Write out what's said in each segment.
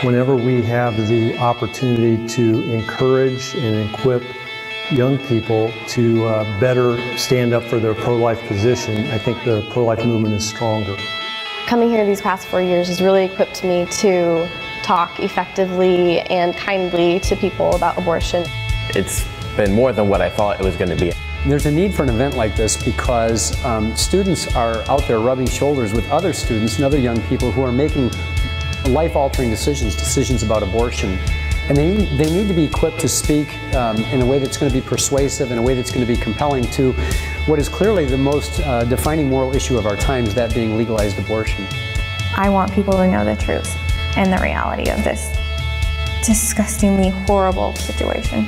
Whenever we have the opportunity to encourage and equip young people to better stand up for their pro-life position, I think the pro-life movement is stronger. Coming here these past 4 years has really equipped me to talk effectively and kindly to people about abortion. It's been more than what I thought it was going to be. There's a need for an event like this because students are out there rubbing shoulders with other students and other young people who are making life-altering decisions about abortion. And they need to be equipped to speak in a way that's going to be persuasive, in a way that's going to be compelling to what is clearly the most defining moral issue of our times, that being legalized abortion. I want people to know the truth and the reality of this disgustingly horrible situation.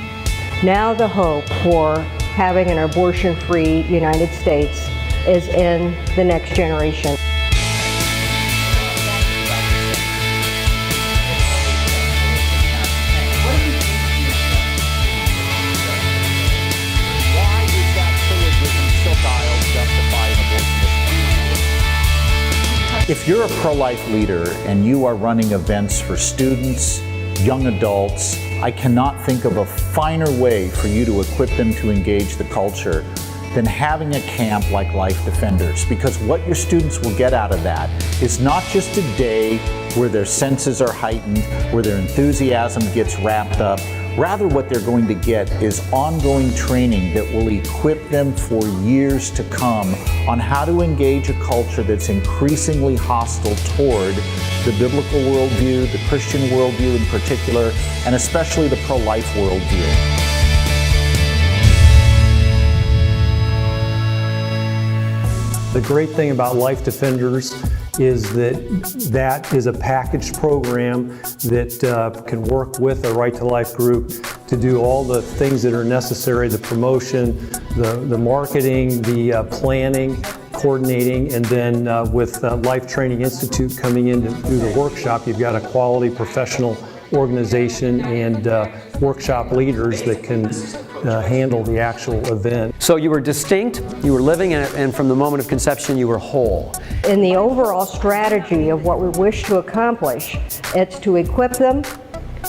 Now the hope for having an abortion-free United States is in the next generation. If you're a pro-life leader and you are running events for students, young adults, I cannot think of a finer way for you to equip them to engage the culture than having a camp like Life Defenders, because what your students will get out of that is not just a day where their senses are heightened, where their enthusiasm gets wrapped up. Rather, what they're going to get is ongoing training that will equip them for years to come on how to engage a culture that's increasingly hostile toward the biblical worldview, the Christian worldview in particular, and especially the pro-life worldview. The great thing about Life Defenders is that is a packaged program that can work with a Right to Life group to do all the things that are necessary, the promotion, the marketing, the planning, coordinating, and then with Life Training Institute coming in to do the workshop, you've got a quality professional organization and workshop leaders that can handle the actual event. So you were distinct, you were living, and from the moment of conception you were whole. In the overall strategy of what we wish to accomplish, it's to equip them,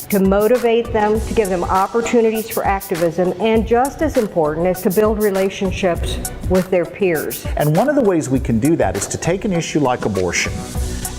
to motivate them, to give them opportunities for activism, and just as important is to build relationships with their peers. And one of the ways we can do that is to take an issue like abortion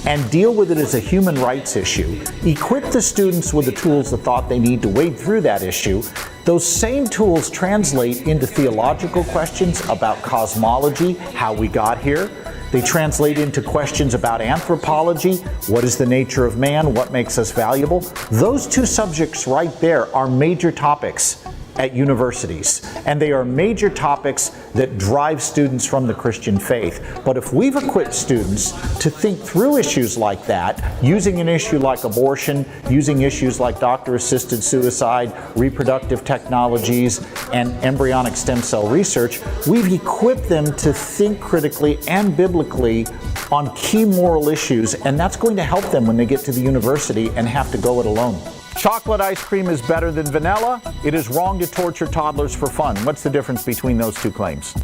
and deal with it as a human rights issue, equip the students with the tools the thought they need to wade through that issue. Those same tools translate into theological questions about cosmology, how we got here. They translate into questions about anthropology, what is the nature of man, what makes us valuable. Those two subjects right there are major topics at universities, and they are major topics that drive students from the Christian faith. But if we've equipped students to think through issues like that, using an issue like abortion, using issues like doctor-assisted suicide, reproductive technologies, and embryonic stem cell research, we've equipped them to think critically and biblically on key moral issues, and that's going to help them when they get to the university and have to go it alone. Chocolate ice cream is better than vanilla. It is wrong to torture toddlers for fun. What's the difference between those two claims?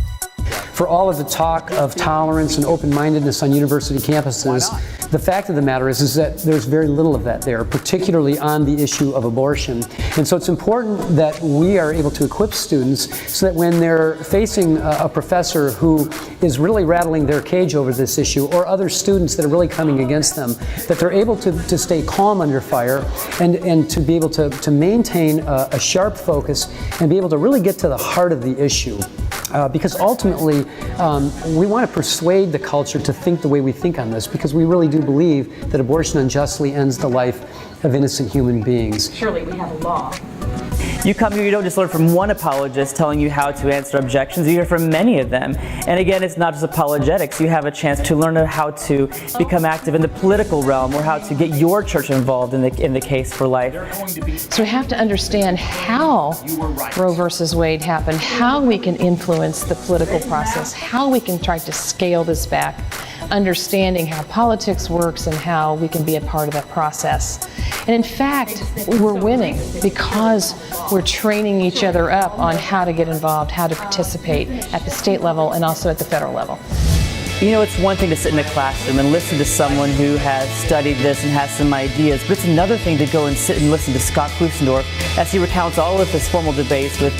For all of the talk of tolerance and open-mindedness on university campuses, the fact of the matter is that there's very little of that there, particularly on the issue of abortion. And so it's important that we are able to equip students so that when they're facing a professor who is really rattling their cage over this issue, or other students that are really coming against them, that they're able to stay calm under fire and to be able to maintain a sharp focus and be able to really get to the heart of the issue. Because ultimately, we want to persuade the culture to think the way we think on this, because we really do believe that abortion unjustly ends the life of innocent human beings. Surely we have a law. You come here, you don't just learn from one apologist telling you how to answer objections, you hear from many of them. And again, it's not just apologetics, you have a chance to learn how to become active in the political realm, or how to get your church involved in the case for life. So we have to understand how Roe versus Wade happened, how we can influence the political process, how we can try to scale this back, understanding how politics works and how we can be a part of that process. And in fact, we're winning because we're training each other up on how to get involved, how to participate at the state level and also at the federal level. You know, it's one thing to sit in a classroom and listen to someone who has studied this and has some ideas, but it's another thing to go and sit and listen to Scott Klusendorf as he recounts all of his formal debates with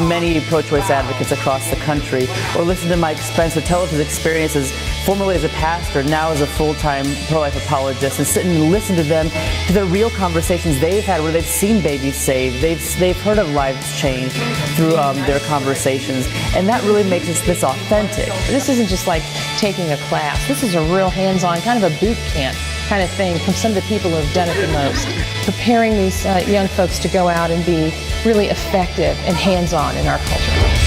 many pro-choice advocates across the country, or listen to Mike Spencer tell of his experiences formerly as a pastor, now as a full-time pro-life apologist, and sit and listen to them, to the real conversations they've had where they've seen babies saved, they've heard of lives changed through their conversations, and that really makes this authentic. This isn't just like taking a class. This is a real hands-on, kind of a boot camp kind of thing from some of the people who have done it the most. Preparing these young folks to go out and be really effective and hands-on in our culture.